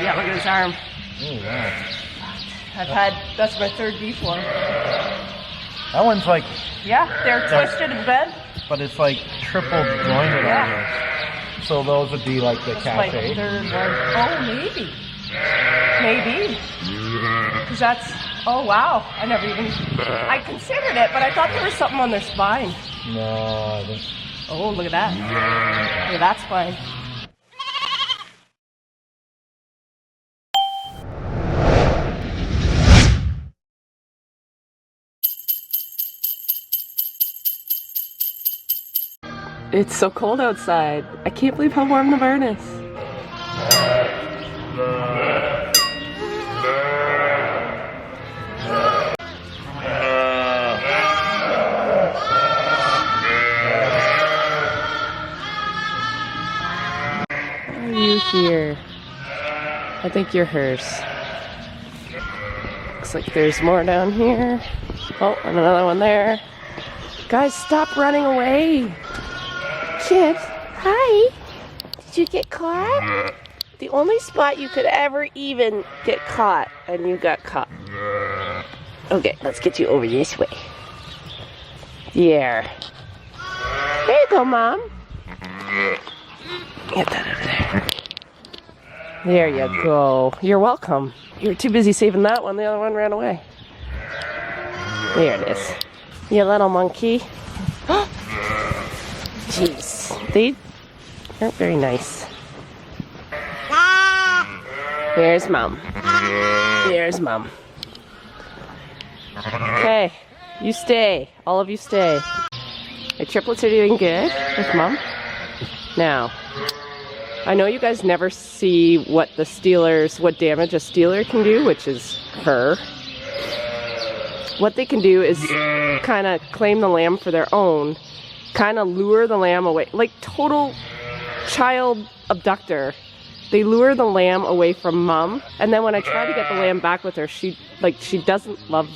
Yeah, look at his arm. Oh, wow. That's my third deform. That one's like... Yeah, they're twisted in bed. But it's like triple jointed almost. So those would be like the That's my cafe. third one. Oh, maybe. Maybe. Because that's... Oh, wow. I considered it, but I thought there was something on their spine. No, I think... Oh, look at that. Look at that spine. It's so cold outside. I can't believe how warm the barn is. Are you here? I think you're hers. Looks like there's more down here. Oh, and another one there. Guys, stop running away. Kids, hi. Did you get caught? The only spot you could ever even get caught, and you got caught. Okay, let's get you over this way. There. There you go, Mom. Get that over there. There you go. You're welcome. You were too busy saving that one. The other one ran away. There it is. You little monkey. Jeez, they aren't very nice. There's Mom. There's Mom. Okay, you stay. All of you stay. The triplets are doing good with Mom. Now, I know you guys never see what damage a stealer can do, which is her. What they can do is kind of claim the lamb for their own, kind of lure the lamb away, like total child abductor. They lure the lamb away from Mom, and then when I try to get the lamb back with her, she doesn't love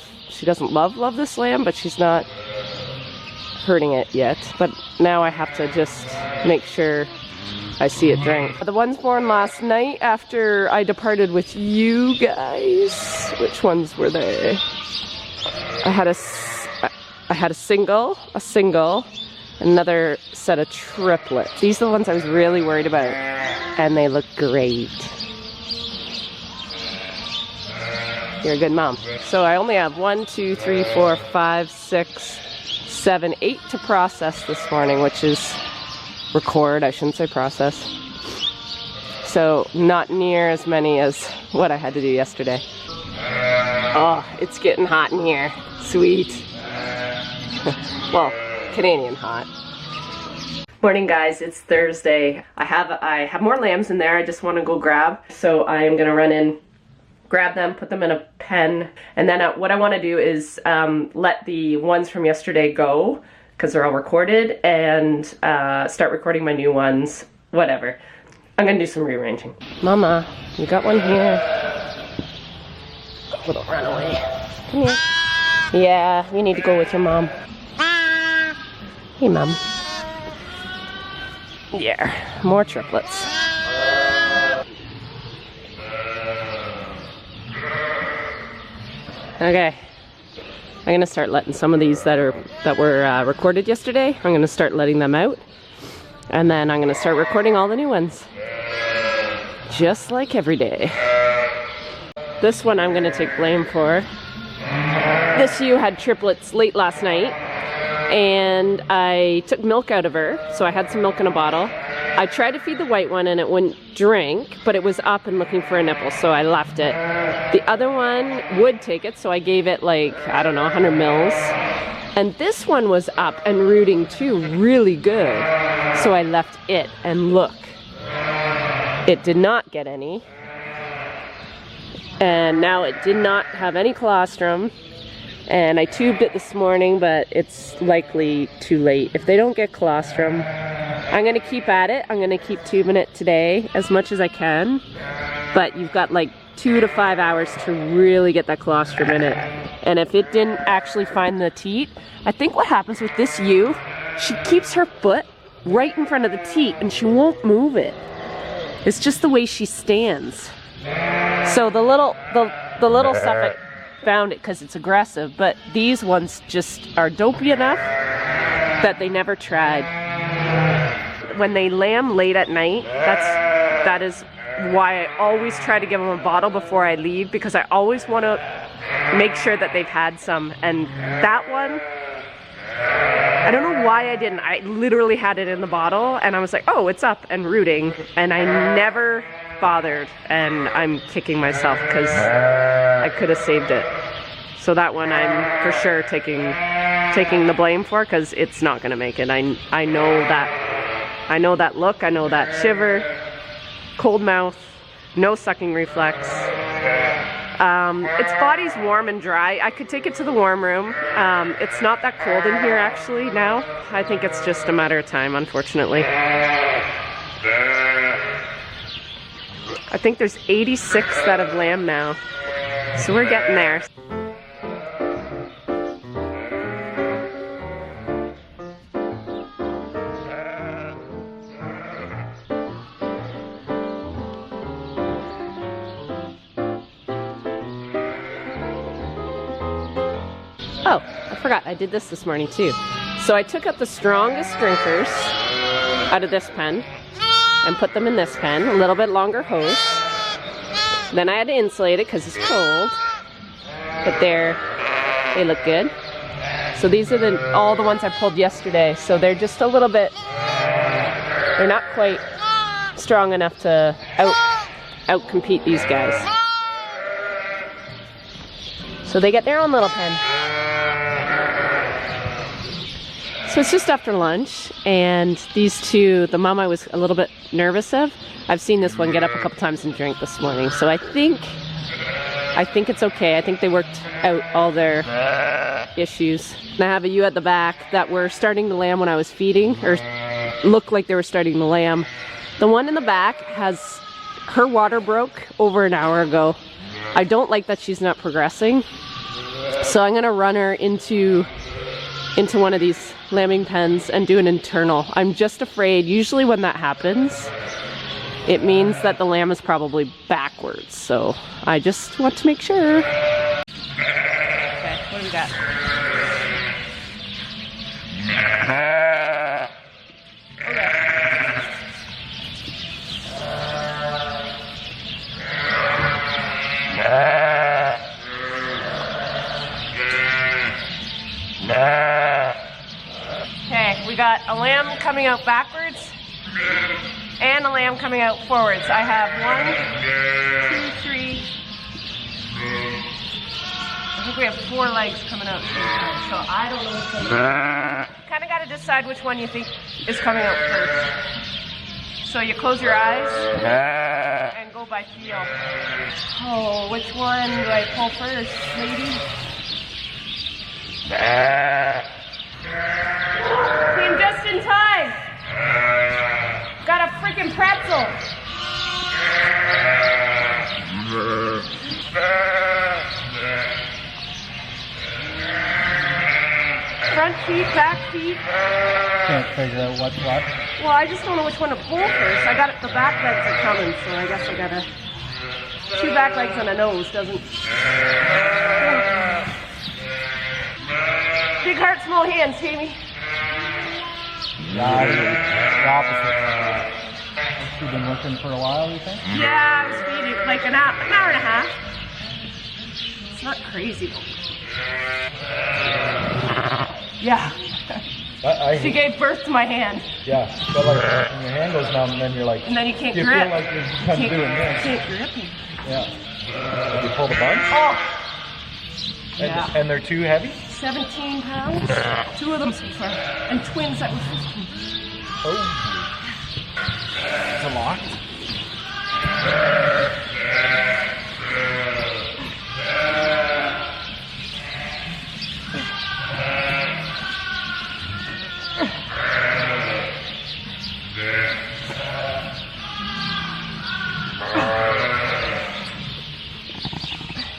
this lamb, but she's not hurting it yet. But now I have to just make sure I see it drink. The ones born last night after I departed with you guys, which ones were they? I had a single, another set of triplets. These are the ones I was really worried about, and they look great. You're a good mom. So I only have 1, 2, 3, 4, 5, 6, 7, 8 to process this morning, which is record, I shouldn't say process. So not near as many as what I had to do yesterday. Oh, it's getting hot in here. Sweet. Well, Canadian hot. Morning guys, it's Thursday. I have more lambs in there I just want to go grab. So I am going to run in, grab them, put them in a pen, and then what I want to do is let the ones from yesterday go, because they're all recorded, and start recording my new ones, whatever. I'm going to do some rearranging. Mama, you got one here. Little runaway. Come here. Yeah, you need to go with your mom. Hey, Mom. Yeah, more triplets. Okay, I'm gonna start letting some of these that were recorded yesterday. I'm gonna start letting them out, and then I'm gonna start recording all the new ones, just like every day. This one I'm gonna take blame for. This ewe had triplets late last night, and I took milk out of her, so I had some milk in a bottle. I tried to feed the white one and it wouldn't drink, but it was up and looking for a nipple, so I left it. The other one would take it, so I gave it like, I don't know, 100 mils. And this one was up and rooting too, really good. So I left it, and look, it did not get any. And now it did not have any colostrum. And I tubed it this morning, but it's likely too late. If they don't get colostrum, I'm gonna keep at it. I'm gonna keep tubing it today as much as I can. But you've got like 2 to 5 hours to really get that colostrum in it. And if it didn't actually find the teat, I think what happens with this ewe, she keeps her foot right in front of the teat and she won't move it. It's just the way she stands. So the little stuff I found it because it's aggressive, but these ones just are dopey enough that they never tried. When they lamb late at night, that is why I always try to give them a bottle before I leave, because I always want to make sure that they've had some. And that one, I don't know why I didn't. I literally had it in the bottle and I was like, oh, it's up and rooting, and I never bothered, and I'm kicking myself because I could have saved it. So that one I'm for sure taking the blame for, because it's not going to make it. I know that look, I know that shiver, cold mouth, no sucking reflex. Its body's warm and dry. I could take it to the warm room. It's not that cold in here actually now. I think it's just a matter of time, unfortunately. I think there's 86 that have lamb now. So we're getting there. Oh, I forgot, I did this morning too. So I took out the strongest drinkers out of this pen and put them in this pen, a little bit longer hose. Then I had to insulate it because it's cold. But they look good. So these are all the ones I pulled yesterday. So they're just a little bit, they're not quite strong enough to outcompete these guys. So they get their own little pen. So it's just after lunch, and these two, the mom I was a little bit nervous of, I've seen this one get up a couple times and drink this morning. So I think it's okay. I think they worked out all their issues. And I have a ewe at the back that were starting to lamb when I was feeding, or looked like they were starting to lamb. The one in the back her water broke over an hour ago. I don't like that she's not progressing. So I'm gonna run her into one of these lambing pens and do an internal. I'm just afraid, usually when that happens, it means that the lamb is probably backwards. So I just want to make sure. Okay, what do we got? Okay, we got a lamb coming out backwards and a lamb coming out forwards. I have 1, 2, 3. I think we have 4 legs coming out. So I don't know what's coming out. Kind of got to decide which one you think is coming out first. So you close your eyes and go by feel. Oh, which one do I pull first, lady? Came just in time. Got a freaking pretzel. Front feet, back feet. Can't figure out what's what. Well, I just don't know which one to pull first. I got it, the back legs are coming, so I guess I gotta. 2 back legs and a nose doesn't. Big heart, small hands, Tammy. Yeah, the opposite. You've been looking for a while, you think? Yeah, I was feeding like an hour and a half. It's not crazy. Yeah. She gave birth to my hand. Yeah, but like when your hand goes numb, and then you're like, and then you can't you grip. feel like you're kind of doing this. Can't grip it. Yeah. Did you pull the bunch? Oh. Yeah. And they're too heavy? 17 pounds. 2 of them so far. And twins that were 15. Oh. It's a lot.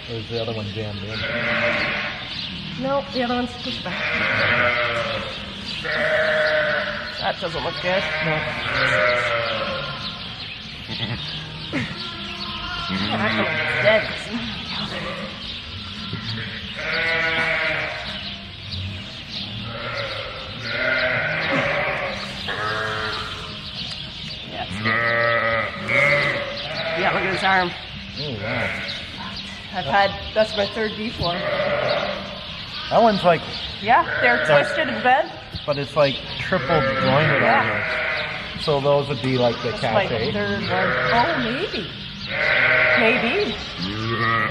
There's the other one jammed in. Nope, the other one's pushed back. That doesn't look good. No. Actually, it's dead. Yeah, look at his arm. Oh, wow. That's my third deform. That one's like, Yeah, they're twisted in bed. but it's like triple jointed almost. So those would be like the That's my cafe. third one. Oh, maybe. Maybe.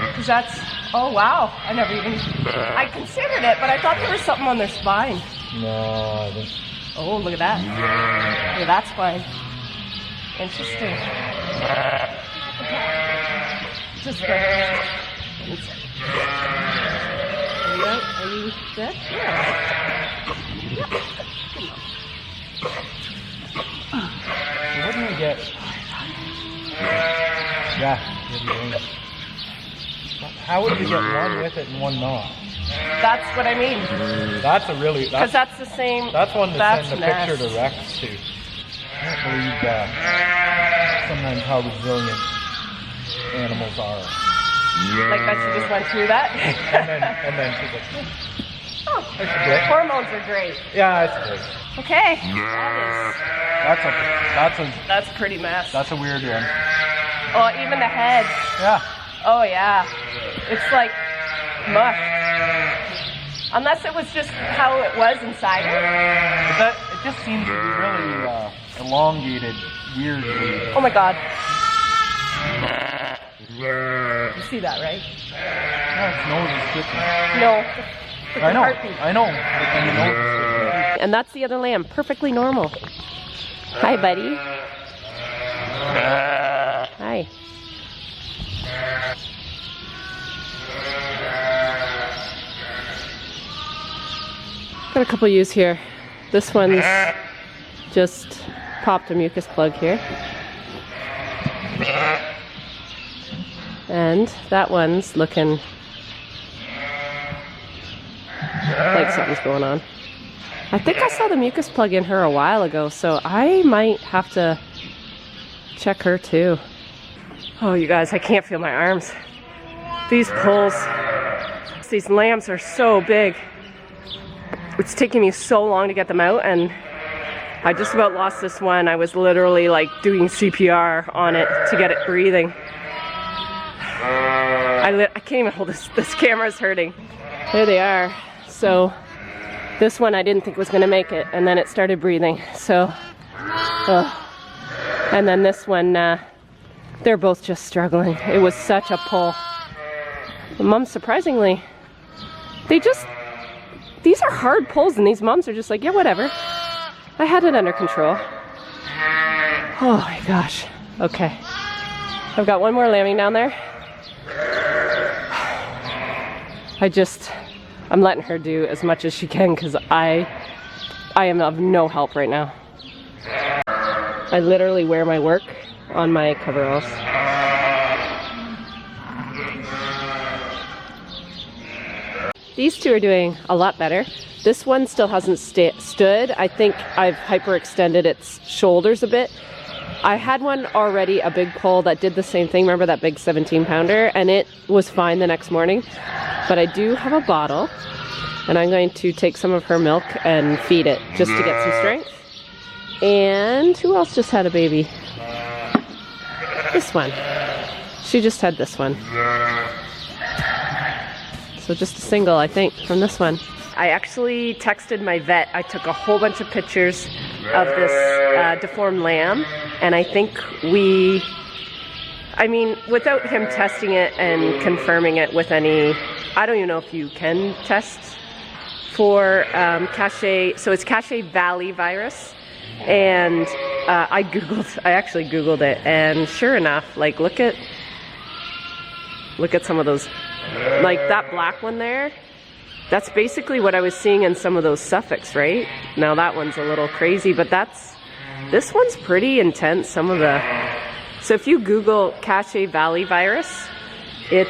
Because that's, oh wow. I considered it, but I thought there was something on their spine. No, I think. Oh, look at that. Look at that spine. Interesting. Just are you dead? Yeah. Wouldn't we get? Yeah. How would you get one with it and one not? That's what I mean. That's a really. Because that's the same. That's one to that's send a picture to Rex to. I can't believe sometimes how resilient animals are. Like that she just went through that. and then she's like, Oh, that's great. hormones are great. Yeah, that's great. Okay. That's That's pretty mess. a weird one. Oh, even the head. Yeah. Oh yeah. It's like mush. Unless it was just how it was inside it. But it just seems to be really elongated, weirdly. Oh my god. You see that, right? Yeah, its nose is different. No. I know. Heartbeat. I know. But then the nose is different. And that's the other lamb. Perfectly normal. Hi, buddy. Hi. Got a couple ewes here. This one's just popped a mucus plug here. And that one's looking like something's going on. I think I saw the mucus plug in her a while ago, so I might have to check her too. Oh, you guys, I can't feel my arms. These pulls, these lambs are so big. It's taking me so long to get them out, and I just about lost this one. I was literally like doing CPR on it to get it breathing. I can't even hold this. This camera's hurting. There they are. So this one I didn't think was gonna make it, and then it started breathing. So, and then this one, they're both just struggling. It was such a pull. The mums, surprisingly, these are hard pulls, and these mums are just like, yeah, whatever. I had it under control. Oh my gosh. Okay. I've got one more lambing down there. I'm letting her do as much as she can because I am of no help right now. I literally wear my work on my coveralls. These two are doing a lot better. This one still hasn't stood. I think I've hyperextended its shoulders a bit. I had one already, a big pull that did the same thing. Remember that big 17-pounder? And it was fine the next morning. But I do have a bottle, and I'm going to take some of her milk and feed it just to get some strength. And who else just had a baby? This one. She just had this one. So just a single, I think, from this one. I actually texted my vet. I took a whole bunch of pictures of this deformed lamb, and I think without him testing it and confirming it with any, I don't even know if you can test for so it's Cache Valley virus, and I actually Googled it, and sure enough, like look at some of those, like that black one there. That's basically what I was seeing in some of those Suffolks, right? Now that one's a little crazy, but this one's pretty intense. So if you Google Cache Valley virus, it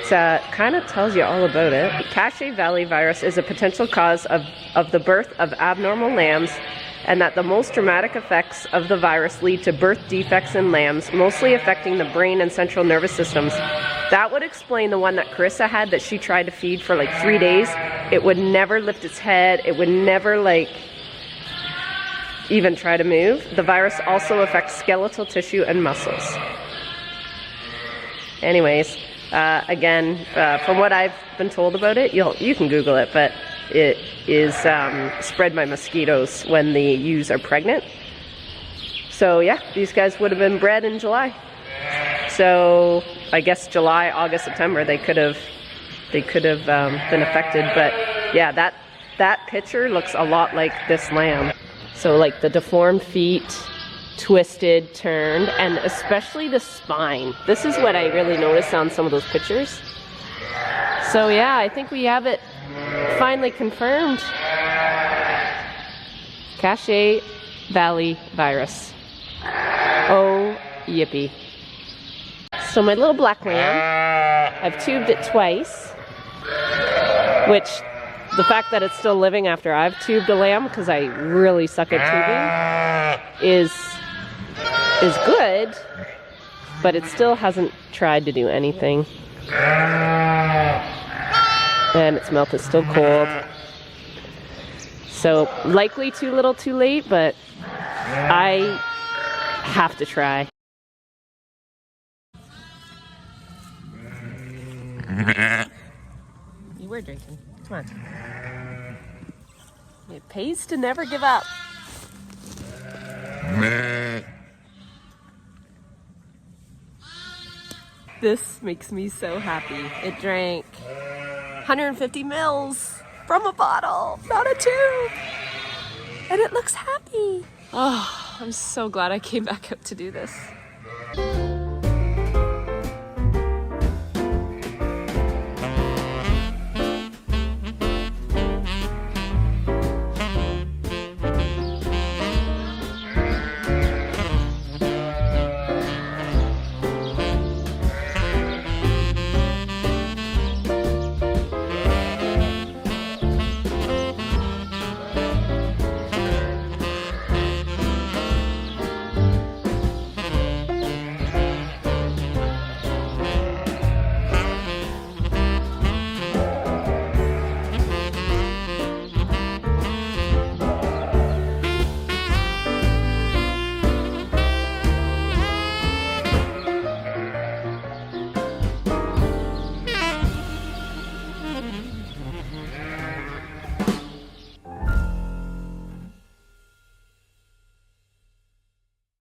kind of tells you all about it. Cache Valley virus is a potential cause of the birth of abnormal lambs and that the most dramatic effects of the virus lead to birth defects in lambs, mostly affecting the brain and central nervous systems. That would explain the one that Carissa had that she tried to feed for like 3 days. It would never lift its head. It would never like even try to move. The virus also affects skeletal tissue and muscles. Anyways, again, from what I've been told about it, you can Google it, but it is spread by mosquitoes when the ewes are pregnant. So yeah, these guys would have been bred in July. So I guess July, August, September, they could have been affected. But yeah, that picture looks a lot like this lamb. So like the deformed feet, twisted, turned, and especially the spine. This is what I really noticed on some of those pictures. So yeah, I think we have it finally confirmed. Cache Valley virus. Oh, yippee. So my little black lamb, I've tubed it twice, which the fact that it's still living after I've tubed a lamb, because I really suck at tubing, is good, but it still hasn't tried to do anything. And its mouth is still cold. So likely too little too late, but I have to try. You were drinking. Come on. It pays to never give up. This makes me so happy. It drank 150 mils from a bottle, not a tube. And it looks happy. Oh, I'm so glad I came back out to do this.